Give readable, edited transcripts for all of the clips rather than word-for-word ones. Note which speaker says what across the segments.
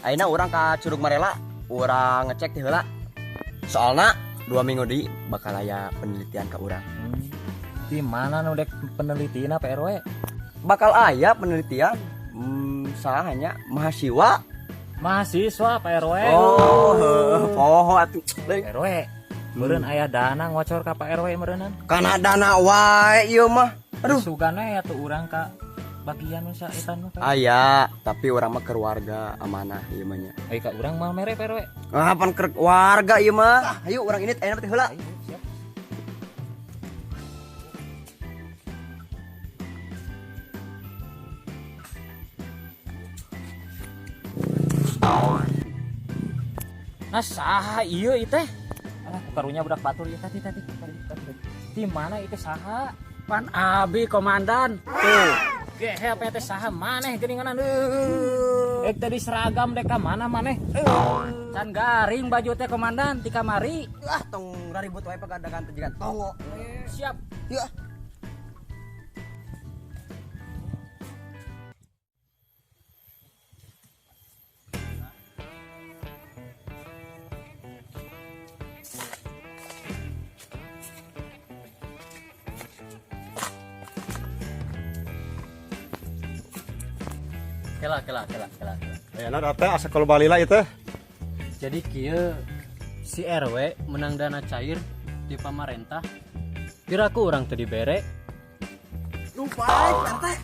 Speaker 1: Ayeuna urang ka Curug Marela, urang ngecek teh heula. Soalna 2 minggu deui bakal aya penelitian ka urang.
Speaker 2: Di mana nu dek penelitian Pak RW?
Speaker 1: Bakal aya penelitian sahanya mahasiswa.
Speaker 2: Mahasiswa Pak RW.
Speaker 1: Poho atuh.
Speaker 2: Pak RW. Meureun aya dana ngocor ka Pak RW meureunan.
Speaker 1: Kana dana wae ieu mah. Aduh.
Speaker 2: Sugana ya tuh urang ka bagian nu saetan mah.
Speaker 1: Aya, tapi urang mah keluarga amanah ieu mah nya.
Speaker 2: Ai ka urang mah mere Pak RW.
Speaker 1: Pan keur warga ieu mah. Ayo urang ini ayeuna teh heula.
Speaker 2: Ayo, siap. Nah saha ieu teh? Alah karunya budak batur ieu tadi. Di mana itu saha?
Speaker 3: Pan Abi komandan.
Speaker 2: Tuh. Ge HP teh saha maneh geuninganan tadi seragam dek ka mana maneh?
Speaker 3: Can garing baju teh komandan di kamari.
Speaker 1: Ah, tong ribut wae pagadangan teh jigan tongo.
Speaker 2: Siap.
Speaker 1: Ya.
Speaker 3: Kela.
Speaker 4: Enak teh asa kalau balila itu.
Speaker 3: Jadi kieu si RW menang dana cair di pamarentah. Piraku urang teu dibere.
Speaker 1: Lupa teh.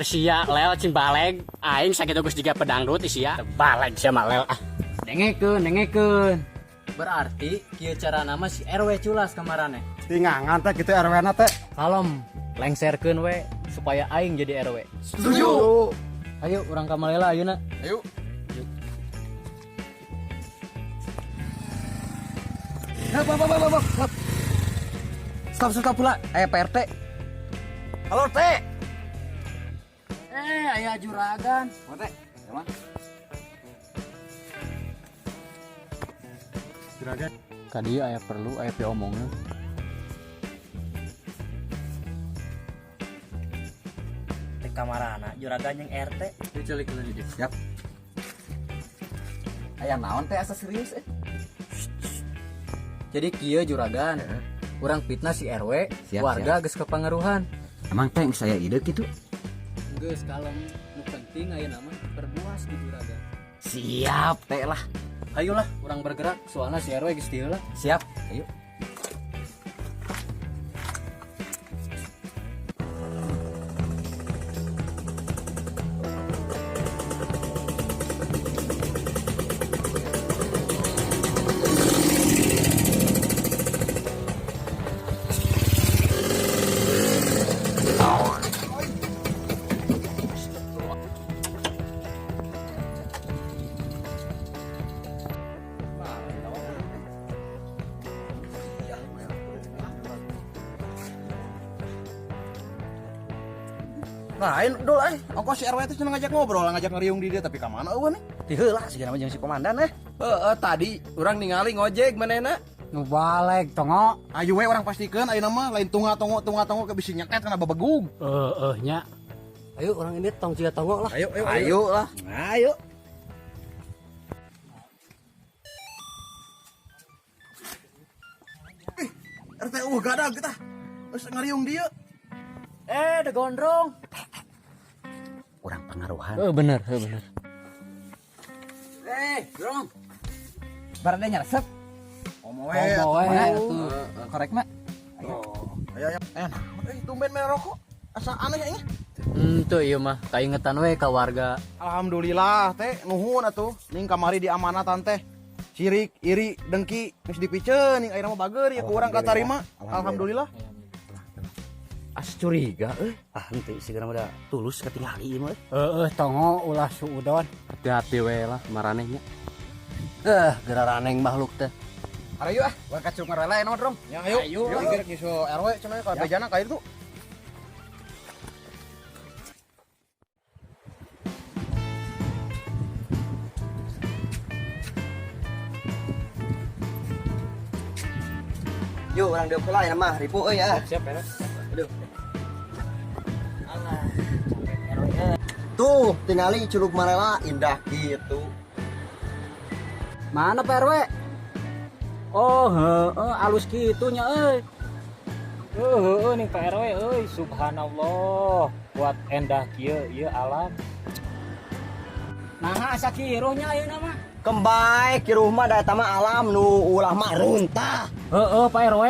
Speaker 3: Sia lel cing baleg aing sakitu geus jiga pedangdut sia. Baleg sia mah lel ah. Dengekeun. Berarti kieu cara nama si RW culas kemaraneh.
Speaker 4: Tingangan teh gitu RW na teh.
Speaker 3: Kalem lengserkeun we supaya aing jadi RW.
Speaker 1: Setuju.
Speaker 3: Ayo urang ka Malela ayeuna.
Speaker 1: Ayo. Stop pula. Pak RT. Halo Teh.
Speaker 3: Aya juragan.
Speaker 1: Teh. Emang.
Speaker 4: Juragan.
Speaker 3: Kadi aya perlu aya piomongna.
Speaker 2: Di kamarana juragan jeung RT.
Speaker 3: Dicelik dulu di.
Speaker 1: Siap. Aya naon teh asa serius
Speaker 3: Jadi kieu juragan. Urang fitnah si RW,
Speaker 1: Siap,
Speaker 3: warga geus kepangaruhan.
Speaker 1: Emang teh saya ide gitu.
Speaker 3: Geus kalem, nu penting ayeuna mah perbuas di juragan.
Speaker 1: Siap teh lah.
Speaker 3: Ayolah, urang bergerak soalna si RW geus dieu lah.
Speaker 1: Siap. Ayo.
Speaker 4: Lain dul ongkos si RW teh cenah ngajak ngobrol, ngajak ngeriung di dia tapi ka mana eueuh nih?
Speaker 1: Ti heula sigana mah jeung si komandan tadi urang ningali ngojek manehna.
Speaker 3: Nu baleg tongo.
Speaker 4: Ayo we urang pastikeun ayeuna mah lain tunga tongo ke bisi nyeket kana babegug.
Speaker 3: Nya. Ayo urang ini tong ciga tongo lah.
Speaker 1: Ayo lah.
Speaker 4: Ayo. RT gadag kita. Geus ngeriung dia.
Speaker 2: Da gondrong.
Speaker 1: Urang pangaruhan.
Speaker 3: Bener.
Speaker 1: Dong. Barade nyaresep.
Speaker 4: Omo we.
Speaker 3: Atuh.
Speaker 1: Korek na.
Speaker 4: Ayo. Tumben mere rokok. Asa aneh ya ini.
Speaker 3: Tuh ieu mah kaingetan we ka warga.
Speaker 4: Alhamdulillah teh nuhun atuh. Ning kamari diamanatan teh. Sirik, iri, dengki geus dipiceun ning ayeuna mah bager ya ku urang katarima. Alhamdulillah.
Speaker 1: As curiga henteu sigana mah tulus katingali ieu mah.
Speaker 3: Tongo ulah suudon. Hati-hati we lah maranehnya. Geraraneng makhluk teh.
Speaker 1: Arayu we ka Curug Marela naon Rong?
Speaker 4: Ya ayo. Dikir kisu RW cenah ka bejana ka itu.
Speaker 1: Yuk orang diop heula ya mah ripu euy ya.
Speaker 2: Siap beres.
Speaker 1: Aduh.
Speaker 2: Alah.
Speaker 1: Tuh, tingali Curug Marela indah gitu.
Speaker 3: Mana Pak RW? Oh, alus gitunya euy.
Speaker 2: Nih Pak RW subhanallah buat endah kieu ieu alam.
Speaker 3: Nah, asa kiruhnya ayeuna mah.
Speaker 1: Kembali ke rumah da eta mah alam nu ulah mah runtah.
Speaker 2: Pak RW.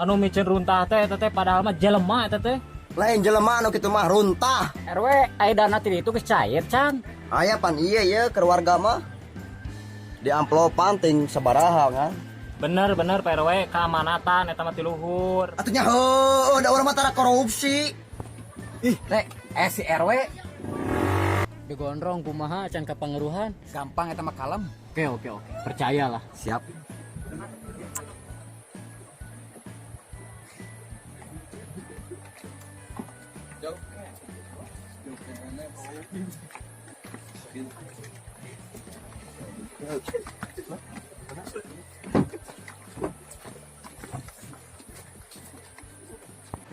Speaker 2: Anu micen runtah teh padahal mah jelema eta teh.
Speaker 1: Lain jelema anu kitu mah runtah.
Speaker 3: RW aya dana ti itu geus cair can.
Speaker 1: Aya pan iya ya keluarga mah. Di amplopan ting sabaraha kan.
Speaker 2: Bener Pak RW keamanatan eta mah ti luhur.
Speaker 1: Atunya heuh da urang mah tara korupsi.
Speaker 3: Ih, rek, si RW digondrong kumaha can ka pangeruhan. Gampang eta mah kalem. Oke. Percayalah.
Speaker 1: Siap.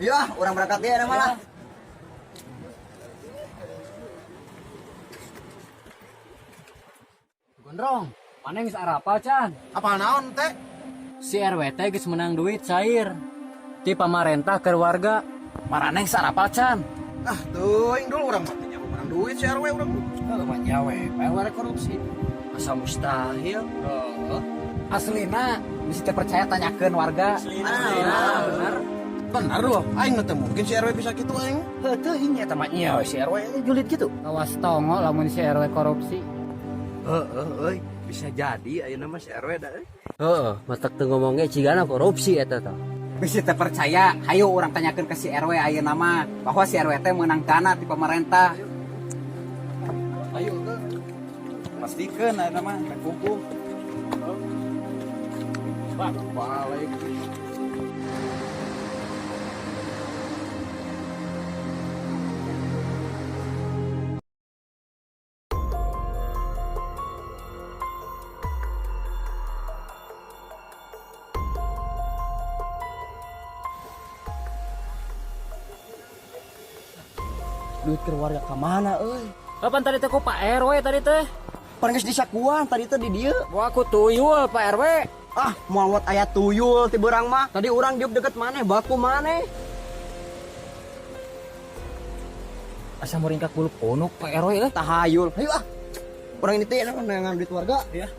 Speaker 1: Iya, orang berangkat ya malah.
Speaker 3: Gondrong, mana geus arapa can?
Speaker 4: Apa naon teh?
Speaker 3: Si RW teh geus menang duit cair. Ti pamarentah ke warga. Maraneh sarapa can?
Speaker 4: Ah, teuing dulu urang mah teh nyawa menang duit si RW urang.
Speaker 3: Kalau mah nyawe, RW korupsi.
Speaker 1: Asa mustahil.
Speaker 3: Aslina bisa percaya tanyakeun warga. Bener.
Speaker 4: Bener loh, aing teh mungkin si RW bisa gitu aing.
Speaker 1: Heuh nya eta mah nya si RW julid gitu.
Speaker 3: Awas tongo lamun si RW korupsi.
Speaker 1: Euy, bisa jadi ayeuna mah si RW da euy.
Speaker 3: Heeh, matak teu ngomongnya cigana korupsi eta teh. Bisa teh percaya, hayu urang tanyakeun ke si RW ayeuna mah bahwa si RW teh meunang dana ti pemerintah.
Speaker 4: Ayo ke. Pastikeun ayeuna mah kumpul. Balik.
Speaker 1: Duit keluarga ka mana euy?
Speaker 2: Kapan tadi teh ku Pak RW tadi teh?
Speaker 1: Pan geus disakuan tadi teh di dieu.
Speaker 2: Wah aku tuyul Pak RW.
Speaker 1: Ah, moal wat aya tuyul ti beurang mah. Tadi urang diuk deket maneh, baku maneh.
Speaker 2: Asa muringkak bulu ponok Pak RW
Speaker 1: Tahayul. Hayu ah. Urang ini teh nangan duit warga.
Speaker 4: Iya.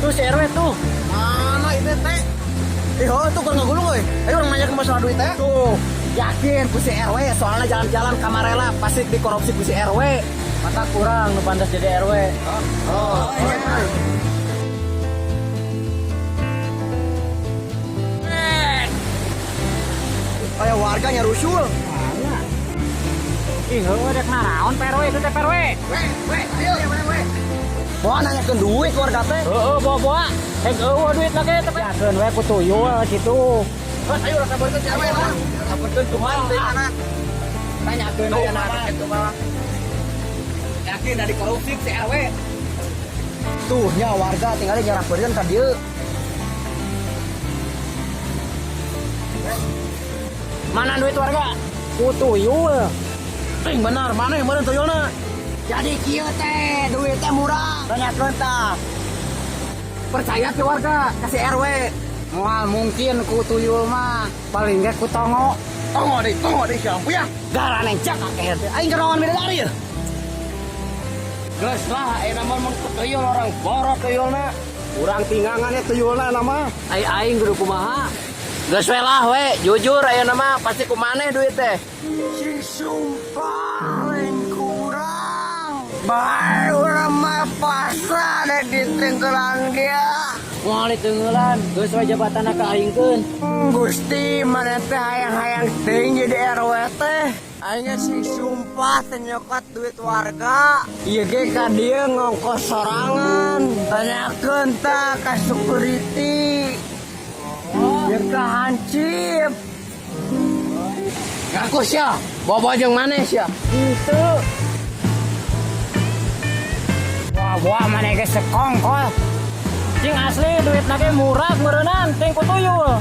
Speaker 2: Tuh si RW tuh.
Speaker 4: Mana ini teh? Tuh kurang ngagulung euy. Ayo orang nanya ke masalah duit teh.
Speaker 3: Tuh, yakin ku si RW soalnya jalan-jalan kamarela pasti dikorupsi ku si RW. Mata kurang nu pantas jadi RW.
Speaker 1: Kayak warga nyarusul.
Speaker 2: Ih, heueuh dek naraon Pak RW itu teh Pak RW.
Speaker 1: Bawa nanyakeun duit warga teh.
Speaker 2: Heeh, bawa. Heng eueuh duit lagi teh. Yakeun we ku tuyul kitu.
Speaker 4: Ayo rasa bener si RW lah.
Speaker 1: Saperkeun kumaha teh kana.
Speaker 3: Tanyakeun aya nana kitu mah. Yakin dari korupsi si RW.
Speaker 1: Tuh nya warga tinggal nyarapkeun ka dieu.
Speaker 2: Mana duit warga? Ku tuyul.
Speaker 4: Ting benar, mana yang bener tuyulna?
Speaker 1: Jadi kieu teh duit teh murah. Tanyakeun tah.
Speaker 3: Percaya ke warga kasih RW. Moal mungkin ku tuyul mah paling gak ku tongo.
Speaker 4: Tongo deh siapa ya?
Speaker 3: Garaneng cak akeh teh. Aing gerongan bidadari ya.
Speaker 4: Geus lah, nama mah tuyul orang borok tuyulna. Urang tingangannya tuyulna nama.
Speaker 3: Aing kudu kumaha? Geus we lah we, jujur aya nama pasti ku maneh duit teh.
Speaker 1: Si sumpah lain kurang. Baru mah pasrah ada di tenggelan dia.
Speaker 3: Moal ditengeulan, geus we jabatan kaingkeun.
Speaker 1: Gusti mana teh hayang-hayang tinggi di RW teh. Aingnya si sumpah teh nyokot duit warga. Ieu ge ka dieu ngongkos sorangan. Tanyakeun tah ka security. Ya ka hancip.
Speaker 3: Ngaku sia, bobo jeung maneh sia.
Speaker 1: Itu.
Speaker 2: Wah mana ge sekongkol. Cing asli duit nage murah meureunnan ting ku tuyul.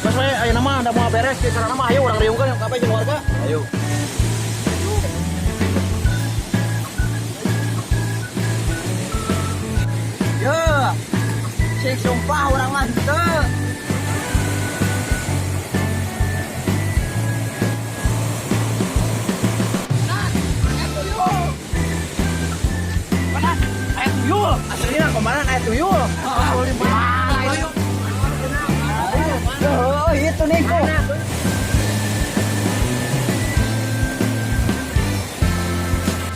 Speaker 4: Mas we aya nama ada mau beres ke cara nama ayo urang riungkeun ka jeung warga. Ayo.
Speaker 1: Yo. Cik sumpah urang mah teu.
Speaker 4: Aslinya kemarin aya tuyul.
Speaker 1: Oh, itu Niko.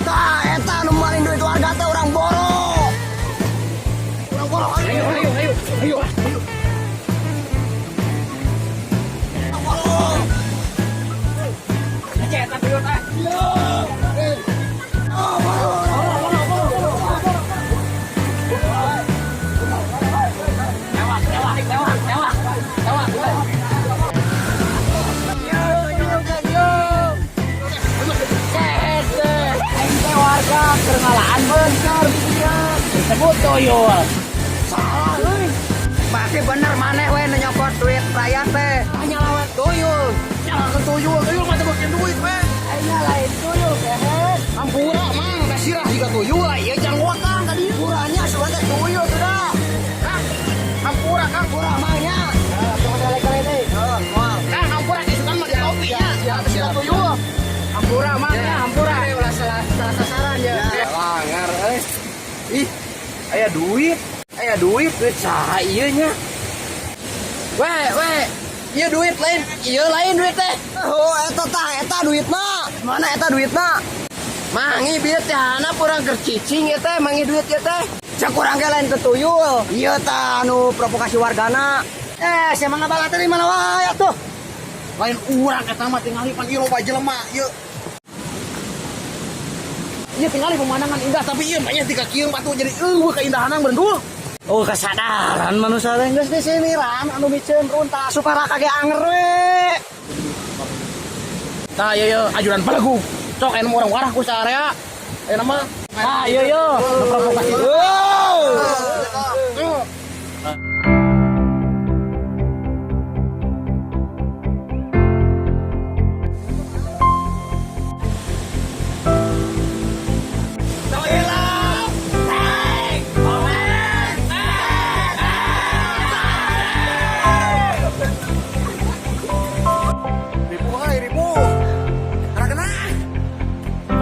Speaker 1: Tah, eta nu maling duit warga teh urang boro. Urang boro. Ayo. Urang boro.
Speaker 2: Cek eta tuyul teh. Kerngalaan bener disebut tuyul.
Speaker 1: Salah euy. Pasti bener maneh we nu nyokot duit rakyat teh.
Speaker 2: Hanya lawan tuyul.
Speaker 4: Nyalakeun tuyul mah teu beukeun duit we.
Speaker 2: Ayeuna lain tuyul kehet.
Speaker 4: Ampura mang da sirah jiga tuyul ieu janggoan tadi.
Speaker 1: Urangnya sebagai tuyul sudah.
Speaker 4: Ampura Kang,
Speaker 1: Urang mahnya.
Speaker 2: Tunggu kali-kali deui.
Speaker 4: Kang ampura isukan mah di topi nya. Jiga tuyul. Ampura mang ya, ampura.
Speaker 3: Ulah salah sasaran ya.
Speaker 4: Langar Ih, aya duit duit saha ieu nya? We, ieu duit lain, ieu lain duit teh.
Speaker 1: Oh, eta duitna. Mana eta duitna?
Speaker 3: Mangi bieu teh hana urang keur cicing ieu teh, mangi duit ieu teh.
Speaker 1: Cek urang ge lain ke tuyul. Ieu tah anu provokasi wargana. Sia mangga bala teh di mana wae atuh.
Speaker 4: Lain urang eta mah tingali pan ieu loba jelema ieu. Ieu tingali pemandangan indah tapi ieu mah nya tika kieu mah tuh jadi keindahanan berendul.
Speaker 1: Oh, kesadaran manusia teh geus di sini ran anu miceun runta supaya kage anger we.
Speaker 4: Tah ieu ajudan palagu. Sok aya urang warah ku sa area. Aya nama.
Speaker 2: Yo.
Speaker 4: Provokasi.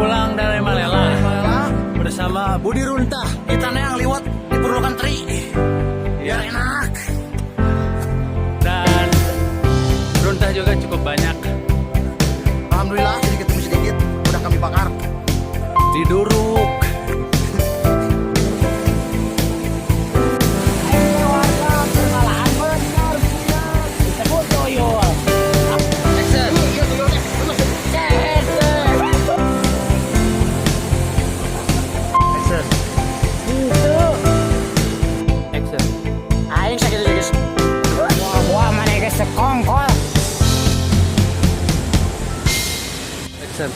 Speaker 3: Pulang dari Malela bersama
Speaker 4: Budi Runtah, kita yang liwat diperlukan teri. Biar enak.
Speaker 3: dan runtah juga cukup banyak.
Speaker 4: Alhamdulillah sedikit udah kami bakar.
Speaker 3: Diduruk.
Speaker 2: Disebut tuyul.
Speaker 3: Action.
Speaker 2: Aing sakit geus. Wah mana ge sekongkol.
Speaker 3: Action.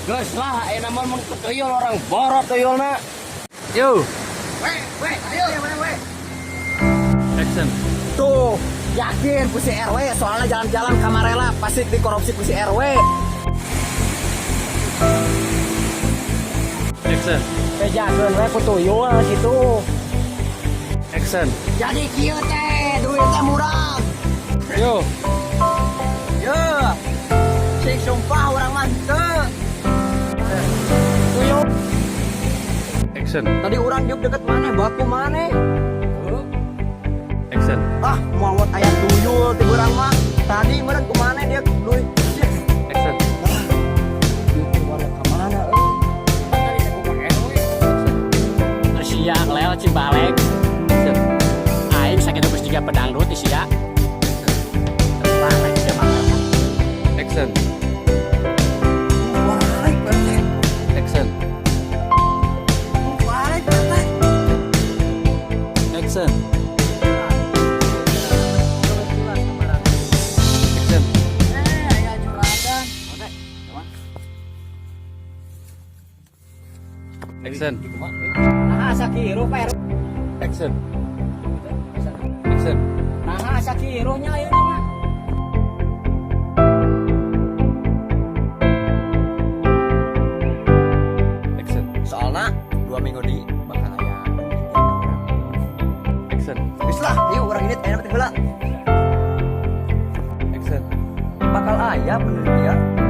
Speaker 2: Geus lah ayeuna mah mun tuyul orang borot tuyulna.
Speaker 3: Yo.
Speaker 4: Ayo, we.
Speaker 3: Action.
Speaker 1: Tuh, yakin ku si RW soalnya jalan-jalan kamarela pasti dikorupsi ku si RW.
Speaker 3: Action.
Speaker 2: Bejakeun we ku tuyul situ.
Speaker 3: Action.
Speaker 1: Jadi kieu teh duitnya murah.
Speaker 3: Yo.
Speaker 1: Yo. Cik sumpah urang mah teu.
Speaker 2: Tuyul.
Speaker 3: Action.
Speaker 1: Tadi urang diuk deket mana? Baku mana?
Speaker 3: Action.
Speaker 1: Ah, mau aya tuyul ti urang mah. tadi meren kemana dia duit
Speaker 2: Action.
Speaker 1: itu warga kemana
Speaker 3: Sia lel Cimbalek. Aing sakitu geus jiga pedangdut sia. Terbalik sia mah.
Speaker 2: Action.
Speaker 1: balik berarti
Speaker 2: Action.
Speaker 1: balik berarti
Speaker 2: Action. Action.
Speaker 1: ya juragan
Speaker 2: Action.
Speaker 3: Nah sakiru Pak.
Speaker 2: Action. Action.
Speaker 3: Nah sakirunya ayeuna mah.
Speaker 2: Action.
Speaker 1: soalnya 2 minggu di bakal aya
Speaker 2: Action.
Speaker 1: geus lah yuk urang ini aya mah teh heula
Speaker 2: Action.
Speaker 1: bakal aya penelitian